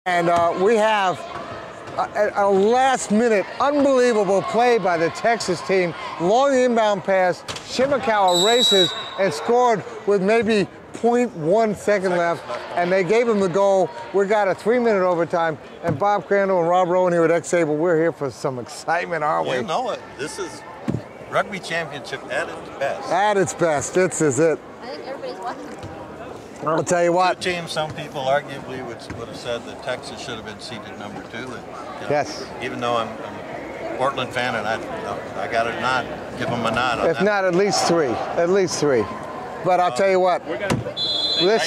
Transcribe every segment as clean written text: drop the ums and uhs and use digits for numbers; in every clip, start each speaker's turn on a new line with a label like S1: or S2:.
S1: And we have a last-minute, unbelievable play by the Texas team. Long inbound pass. Shimakawa races and scored with maybe 0.1 second left, and they gave him the goal. We got a 3-minute overtime, and Bob Crandall and Rob Rowan here at X-Able, we're here for some excitement, aren't we?
S2: You know it. This is rugby championship at its best.
S1: At its best. This is it.
S3: I think everybody's watching.
S1: I'll tell you what.
S2: Two teams, some people arguably would have said that Texas should have been seeded number 2. And, you know,
S1: yes.
S2: Even though I'm a Portland fan, and I got a nod, give them a nod on
S1: if
S2: that.
S1: not, at least 3. At least 3. But I'll tell you what.
S2: Right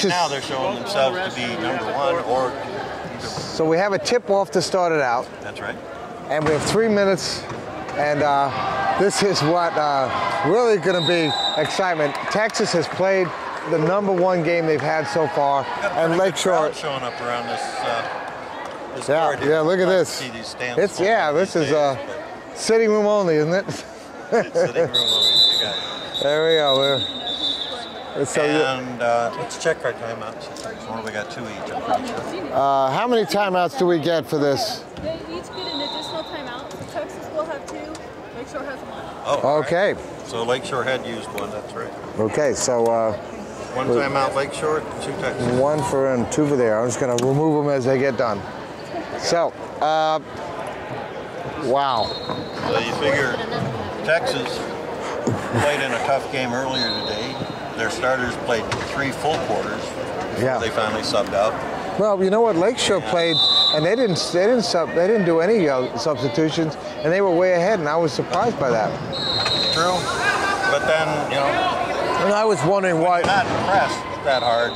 S2: now they're showing themselves to be number 1 or either.
S1: So we have a tip-off to start it out.
S2: That's right.
S1: And we have 3 minutes, and this is what really going to be excitement. Texas has played the number 1 game they've had so far, and Lakeshore
S2: showing up around this. This
S1: yeah, look at this.
S2: See these stands.
S1: It's this is sitting room only, isn't it?
S2: It's sitting room only. You got it.
S1: There we go.
S2: And let's check our timeouts. We got 2 each, I'm pretty sure.
S1: How many timeouts do we get for this?
S3: They each get an additional timeout. Texas will have 2. Lakeshore has 1.
S2: Oh,
S1: okay.
S2: Right. So Lakeshore had used 1. That's right.
S1: Okay, so
S2: 1 timeout Lakeshore, 2 Texas.
S1: 1 for and 2 for there. I'm just going to remove them as they get done. So, wow.
S2: So you figure Texas played in a tough game earlier today. Their starters played 3 full quarters.
S1: Yeah.
S2: They finally subbed out.
S1: Well, you know what? Lakeshore played, and they didn't do any substitutions, and they were way ahead, and I was surprised by that.
S2: True, but then
S1: and I was wondering why.
S2: You're not pressed that hard.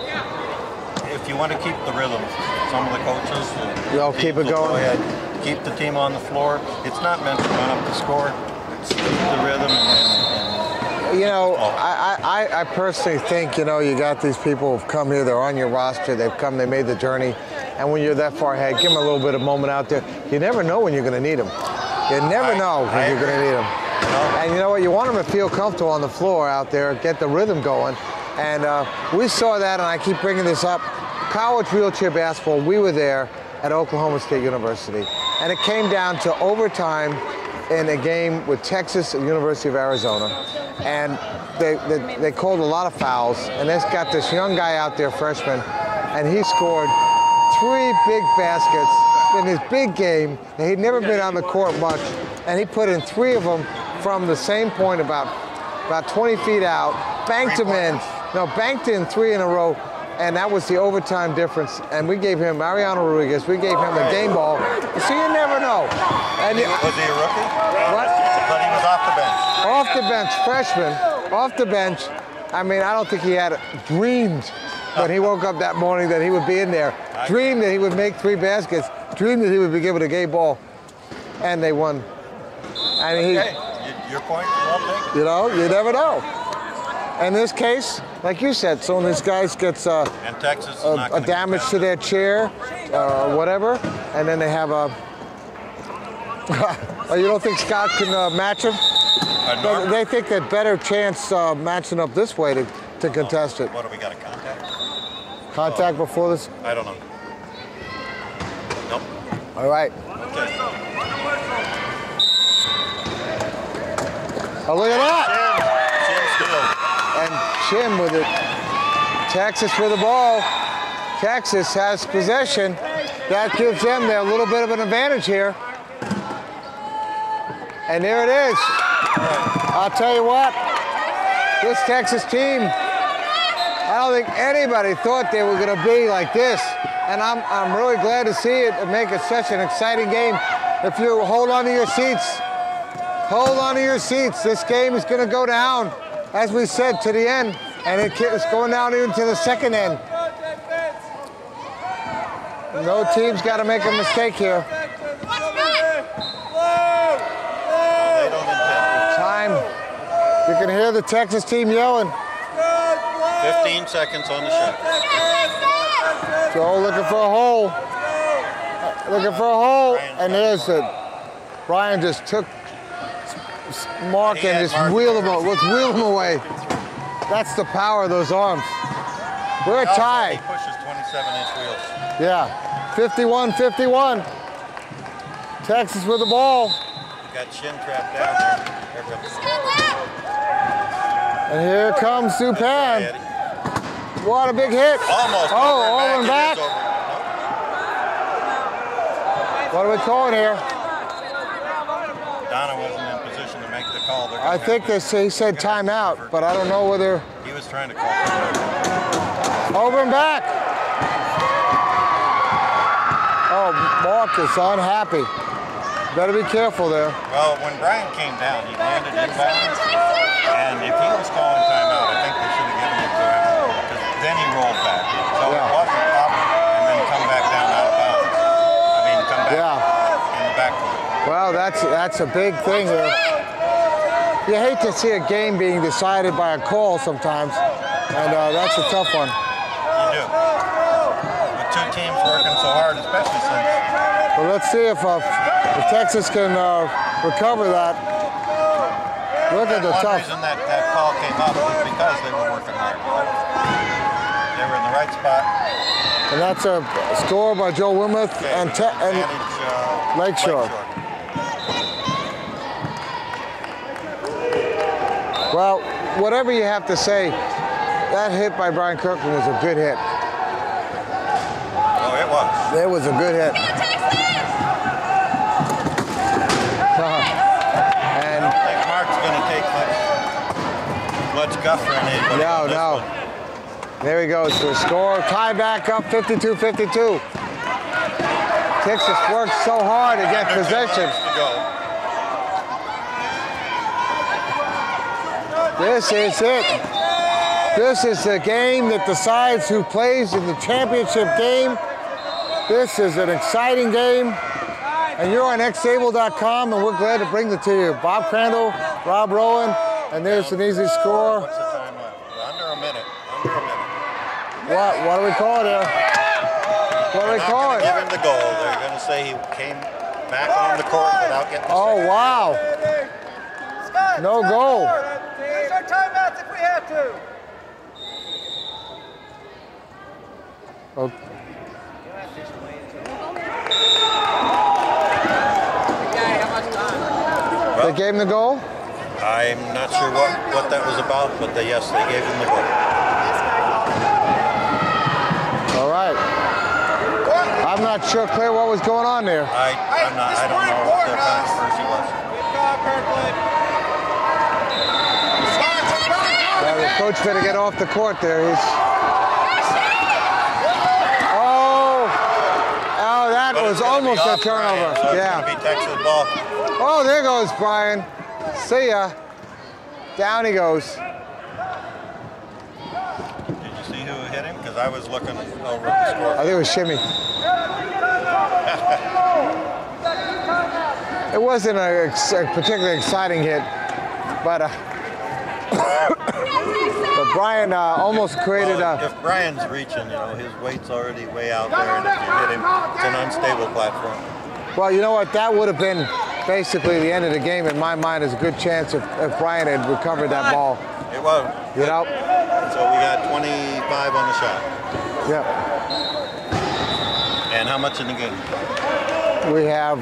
S2: If you want to keep the rhythm, some of the coaches will
S1: keep it going.
S2: Go ahead, keep the team on the floor. It's not meant to run up the score. It's keep the rhythm
S1: You know, I personally think, you know, you got these people who've come here, they're on your roster, they made the journey, and when you're that far ahead, give them a little bit of moment out there. You never know when you're going to need them. You never know when you're going to need them. And you know what, you want them to feel comfortable on the floor out there, get the rhythm going, and we saw that, and I keep bringing this up. College wheelchair basketball, we were there at Oklahoma State University, and it came down to overtime in a game with Texas and University of Arizona. And they called a lot of fouls, and they've got this young guy out there, freshman, and he scored 3 big baskets in his big game. He'd never been on the court much, and he put in 3 of them from the same point, about 20 feet out, banked them in. No, banked in 3 in a row, and that was the overtime difference. And we gave him, Mariano Rodriguez, we gave him the game ball. So you never know. And
S2: was he a rookie?
S1: What?
S2: But he was off the bench.
S1: Off the bench, freshman, off the bench. I mean, I don't think he had dreamed when he woke up that morning that he would be in there. Dreamed that he would make 3 baskets. Dreamed that he would be given a game ball. And they won. And
S2: your point, well taken.
S1: You know, you never know. In this case, like you said, so when this guy gets
S2: and Texas
S1: a damage to their chair or whatever, and then they have a... Oh, you don't think Scott can match him? They think that better chance matching up this way to contest it.
S2: What do we got, a contact?
S1: Contact before this?
S2: I don't know. Nope.
S1: All right.
S2: Okay.
S1: Oh, look at that!
S2: Chin
S1: And Chim with it. Texas with the ball. Texas has possession. That gives them a little bit of an advantage here. And there it is. I'll tell you what, this Texas team, I don't think anybody thought they were going to be like this. And I'm really glad to see it and make it such an exciting game. If you hold on to your seats, hold on to your seats. This game is going to go down, as we said, to the end. And it's going down even to the second end. No team's got to make a mistake here. Time. You can hear the Texas team yelling.
S2: 15 seconds on the shot.
S1: Joe looking for a hole. Looking for a hole. And there's it. Brian just took Mark and just wheeled him away. That's the power of those arms. We're tied.
S2: He pushes 27-inch wheels.
S1: Yeah. 51-51. Texas with the ball.
S2: Got shin trapped down there. Here comes.
S1: And here comes Supan. What a big hit.
S2: Almost.
S1: Over and back. What are we calling here?
S2: Donna wasn't in position to make the call.
S1: I think he said timeout, but I don't know whether.
S2: He was trying to call timeout.
S1: Over and back. Oh, Marcus unhappy. Better be careful there.
S2: Well, when Brian came down, he landed inbounds. And if he was calling timeout, I think they should have given it to him. Because then he rolled back. So it wasn't up and then come back down out of bounds. I mean, come back in the backcourt.
S1: Well, that's a big thing here. You hate to see a game being decided by a call sometimes, and that's a tough one.
S2: You do. With two teams working so hard, especially since.
S1: Well, let's see if Texas can recover that. Look at the tough.
S2: The reason that call came up was because they were working hard. They were in the right spot.
S1: And that's a score by Joe Wilmuth and Lakeshore. Well, whatever you have to say, that hit by Brian Kirkland was a good hit.
S2: Oh, it was.
S1: It was a good hit.
S2: And I don't think Mark's going to take much guff or anything.
S1: No. There he goes for a score. Tie back up 52-52. Texas worked so hard to get possession. This is it. This is the game that decides who plays in the championship game. This is an exciting game. And you're on xable.com, and we're glad to bring it to you. Bob Crandall, Rob Rowan, and there's an easy score.
S2: What's the time left? Under a minute.
S1: What do we call it here? What do we call it?
S2: They're not going to give him the goal. They're going to say he came back on the court without getting the
S1: Oh, wow. No goal.
S4: Use our timeouts if we have to.
S1: Okay. They gave him the goal?
S2: I'm not sure what that was about, but yes, they gave him the goal.
S1: All right. I'm not sure, Claire, what was going on there.
S2: I don't know what their controversy was.
S1: The coach better get off the court there. That was almost a turnover.
S2: So it's going to be Texas ball.
S1: Oh, there goes Brian. See ya. Down he goes.
S2: Did you see who hit him? Because I was looking over at the score.
S1: I think it was Shimmy. It wasn't a particularly exciting hit, but Brian almost created a...
S2: If Brian's reaching, his weight's already way out there, and if you hit him, it's an unstable platform.
S1: Well, you know what? That would have been basically the end of the game. In my mind, is a good chance if Brian had recovered that ball.
S2: It was.
S1: You know?
S2: So we got 25 on the shot.
S1: Yeah.
S2: And how much in the game?
S1: We have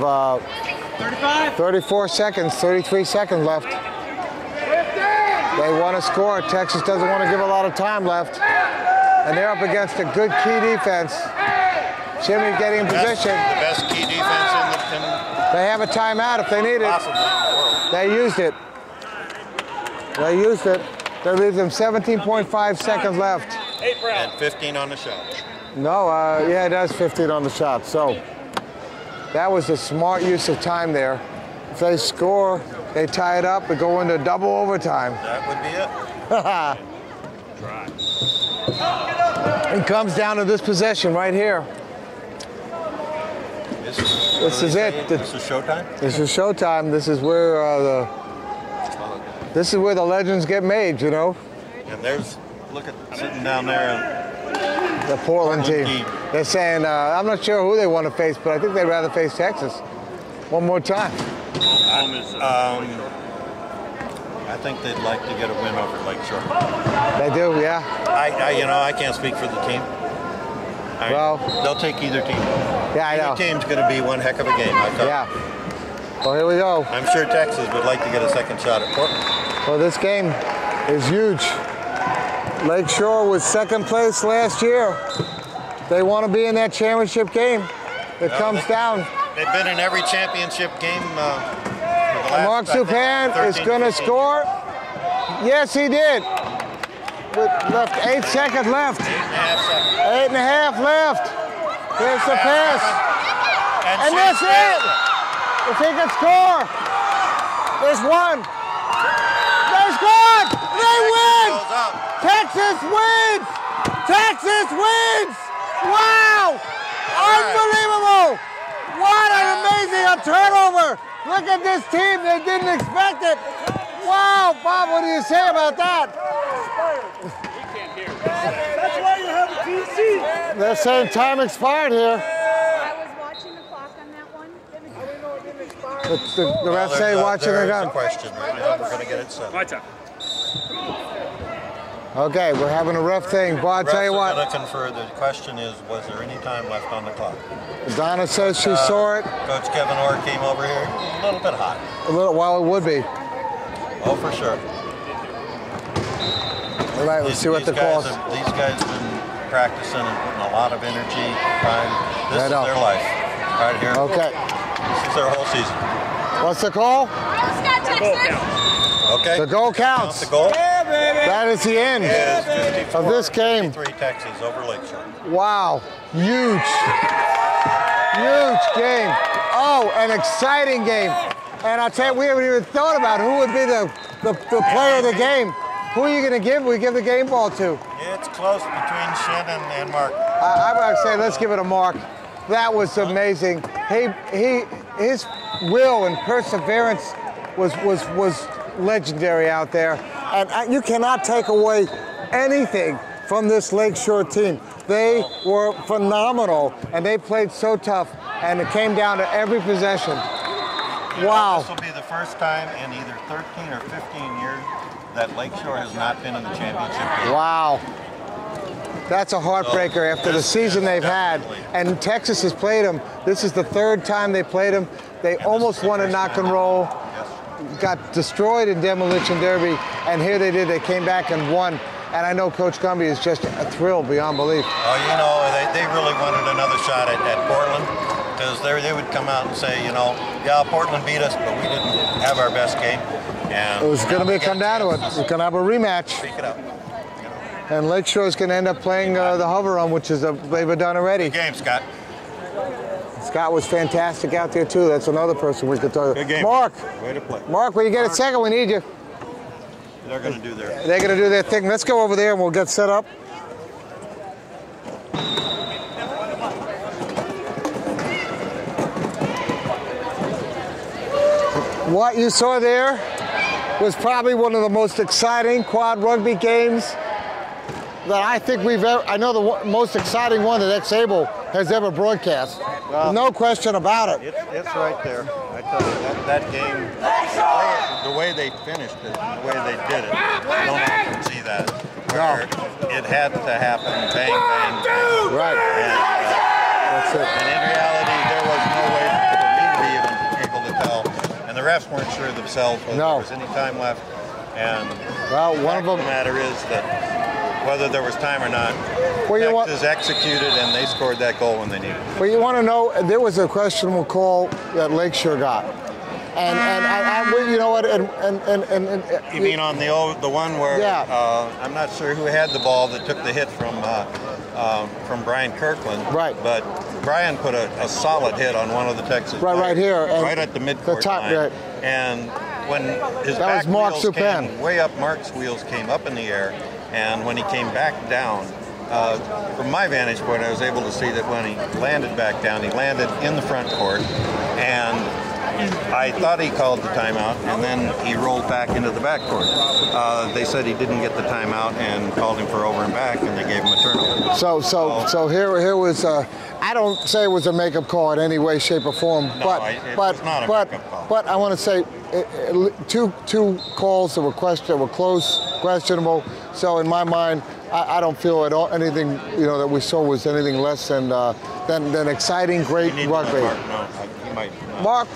S1: 34 seconds, 33 seconds left. They want to score. Texas doesn't want to give a lot of time left. And they're up against a good key defense. Jimmy getting in position.
S2: The best key defense in
S1: They have a timeout if they need it.
S2: possibly in the world.
S1: They used it. They used it. That leaves them 17.5 seconds left.
S2: And 15 on the shot.
S1: No, yeah, it does 15 on the shot. So that was a smart use of time there. If they score, they tie it up and go into double overtime.
S2: That would be it.
S1: It comes down to this possession right here.
S2: This
S1: is it.
S2: This is showtime?
S1: This is showtime. This is where the legends get made, you know.
S2: And there's, look at sitting down there.
S1: The Portland team. They're saying, I'm not sure who they want to face, but I think they'd rather face Texas one more time.
S2: I think they'd like to get a win over Lakeshore.
S1: They do, yeah.
S2: I can't speak for the team. They'll take either team.
S1: Yeah, I know.
S2: Either team's going to be one heck of a game. I thought.
S1: Yeah. Well, here we go.
S2: I'm sure Texas would like to get a second shot at Portland.
S1: Well, this game is huge. Lakeshore was second place last year. They want to be in that championship game. It comes down.
S2: They've been in every championship game.
S1: Mark Supan is going to score. Yes, he did. With left 8 seconds left. 8.5 left. Here's the pass. And that's it. If he can score, there's one. They scored. They win. Texas wins. Texas wins. Wow. Unbelievable. What an amazing turnover. Look at this team. They didn't expect it. Wow, Bob, what do you say about that?
S4: That's why you have a PC.
S1: They're saying time expired here.
S3: I was watching the clock on that one.
S1: The refs say watching the gun.
S2: Question right now. We're going to get it set.
S5: My time.
S1: Okay, we're having a ref thing. Bob, I'll tell you what.
S2: Looking for the question is, was there any time left on the clock?
S1: Donna says she saw it.
S2: Coach Kevin Orr came over here. A little bit hot.
S1: A little, well, it would be.
S2: Oh, for sure.
S1: All right, let's see what the call is.
S2: These guys have been practicing and putting a lot of energy, time. This is their life. Right here.
S1: Okay.
S2: This is their whole season.
S1: What's the call?
S2: Okay.
S1: The goal counts.
S2: The goal.
S1: That is the end of this game.
S2: 3 Texas over Lakeshore.
S1: Wow. Huge. Huge game. Oh, an exciting game. And I'll tell you, we haven't even thought about who would be the player of the game. Who are you going to give? We give the game ball to.
S2: It's close between Shin and Mark.
S1: I would say let's give it a Mark. That was amazing. His will and perseverance was legendary out there. And you cannot take away anything from this Lakeshore team. They were phenomenal, and they played so tough, and it came down to every possession. Wow.
S2: This will be the first time in either 13 or 15 years that Lakeshore has not been in the championship game.
S1: Wow. That's a heartbreaker after the season they've had. And Texas has played them. This is the 3rd time they played them. They almost won a knock and roll. Got destroyed in Demolition Derby, and here they did. They came back and won. And I know Coach Gumby is just a thrill beyond belief.
S2: Oh, you know, they really wanted another shot at Portland, because they would come out and say, you know, yeah, Portland beat us, but we didn't have our best game. And
S1: it was going to come down to it. We're going to have a rematch.
S2: Speak it up.
S1: And Lakeshore is going to end up playing the hover run, which is they've done already.
S2: Good game, Scott.
S1: Scott was fantastic out there too. That's another person we could talk to.
S2: Good game.
S1: Mark.
S2: Way to play.
S1: Mark, when you get a second, we need you.
S2: They're going to do their.
S1: They're going to do their thing. Let's go over there and we'll get set up. What you saw there was probably one of the most exciting quad rugby games that I think we've ever. I know the most exciting one that X-Able has ever broadcast. No question about it.
S2: It's right there. I tell you, that game, the way they finished it, the way they did it, I don't often see that. Where it had to happen, bang, bang, bang.
S1: Right.
S2: And,
S1: that's it.
S2: And in reality, there was no way for me to be even able to tell. And the refs weren't sure themselves whether there was any time left. And the matter is that whether there was time or not, Texas executed and they scored that goal when they needed it.
S1: Well, you want to know, there was a questionable call that Lakeshore got. And you know what,
S2: you mean on the one where I'm not sure who had the ball that took the hit from Brian Kirkland.
S1: Right.
S2: But Brian put a solid hit on one of the Texas
S1: players. Right here.
S2: Right at the midcourt line.
S1: Right.
S2: And when his
S1: that was Mark Supan.
S2: Way up, Mark's wheels came up in the air. And when he came back down, from my vantage point, I was able to see that when he landed back down, he landed in the front court. And I thought he called the timeout, and then he rolled back into the back court. They said he didn't get the timeout and called him for over and back, and they gave him a turnover.
S1: So here was, I don't say it was a makeup call in any way, shape, or form,
S2: it was not a makeup call.
S1: But I want to say two calls that were close, questionable. So in my mind, I don't feel at all anything that we saw was anything less than than exciting, great
S2: You need
S1: rugby.
S2: Mark. No, he might.
S1: Mark.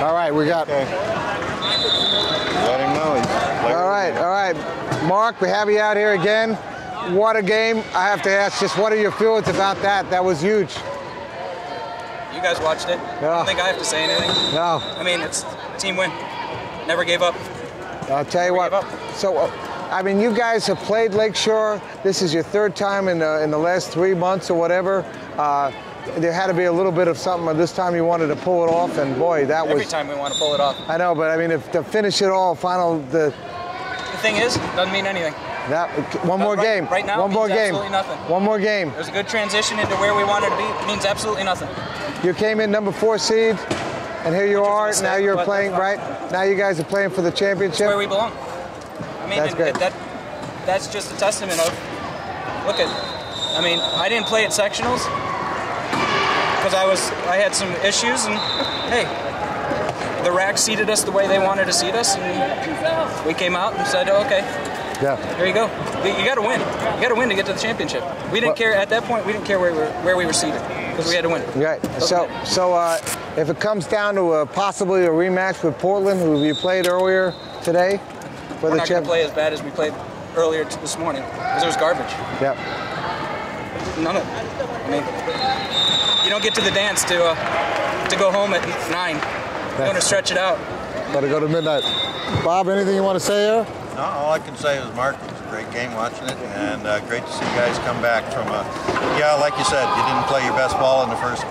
S1: All right, we got.
S2: Okay. Let him know.
S1: All right. Mark, we have you out here again. What a game. I have to ask, just what are your feelings about that? That was huge.
S5: You guys watched it. I don't think I have to say anything.
S1: No.
S5: I mean, it's team win. Never gave up.
S1: I'll tell you what. So, I mean, you guys have played Lakeshore. This is your third time in the last 3 months or whatever. There had to be a little bit of something. This time you wanted to pull it off, and boy, that was.
S5: Every time we want to pull it off.
S1: I know, but I mean, if to finish it all,
S5: The thing is, doesn't mean anything.
S1: One more game.
S5: Right now,
S1: one more
S5: means
S1: game.
S5: absolutely nothing.
S1: One more game.
S5: There's a good transition into where we wanted to be. It means absolutely nothing.
S1: You came in number 4 seed, and here you are. Now you're playing, right? Now you guys are playing for the championship.
S5: That's where we belong. I mean,
S1: That's great.
S5: That's just a testament of. Look at. I mean, I didn't play at sectionals because I had some issues, and hey, the rack seated us the way they wanted to seat us, and we came out and said, okay.
S1: Yeah.
S5: There you go. You got to win. You got to win to get to the championship. We didn't care at that point. We didn't care where we were seated because we had to win.
S1: Right. So if it comes down to possibly a rematch with Portland, who you played earlier today, for
S5: We're
S1: the
S5: not going to play as bad as we played earlier this morning because it was garbage.
S1: Yep.
S5: None of it. I mean, you don't get to the dance to go home at 9. You're going to stretch it out.
S1: Got to go to midnight. Bob, anything you want to say here?
S2: No, all I can say is, Mark, it was a great game watching it, and great to see you guys come back from yeah, like you said, you didn't play your best ball in the first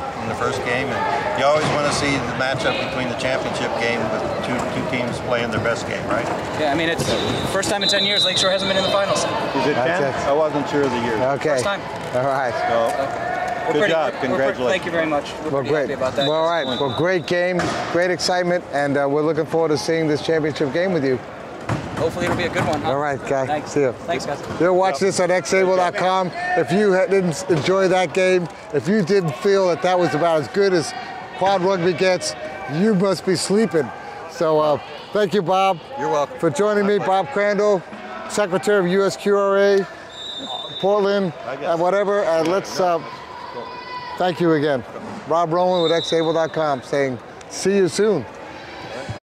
S2: game, and you always want to see the matchup between the championship game with two teams playing their best game, right?
S5: Yeah, I mean, it's the first time in 10 years Lakeshore hasn't been in the finals.
S2: Is it 10? I wasn't sure of the year.
S1: Okay.
S5: First time.
S1: All right.
S2: So, good job. Congratulations.
S5: Thank you very much. We're pretty happy about that.
S1: Well, all right. Well, great game, great excitement, and we're looking forward to seeing this championship game with you.
S5: Hopefully it'll be a good one. Huh?
S1: All right, guy.
S5: Thanks.
S1: See you.
S5: Thanks, guys.
S1: You'll watch this on xable.com. If you didn't enjoy that game, if you didn't feel that was about as good as quad rugby gets, you must be sleeping. So thank you, Bob.
S2: You're welcome.
S1: For joining me, Bob Crandall, Secretary of USQRA, Portland, and whatever. And let's thank you again. Rob Rowland with xable.com saying, see you soon.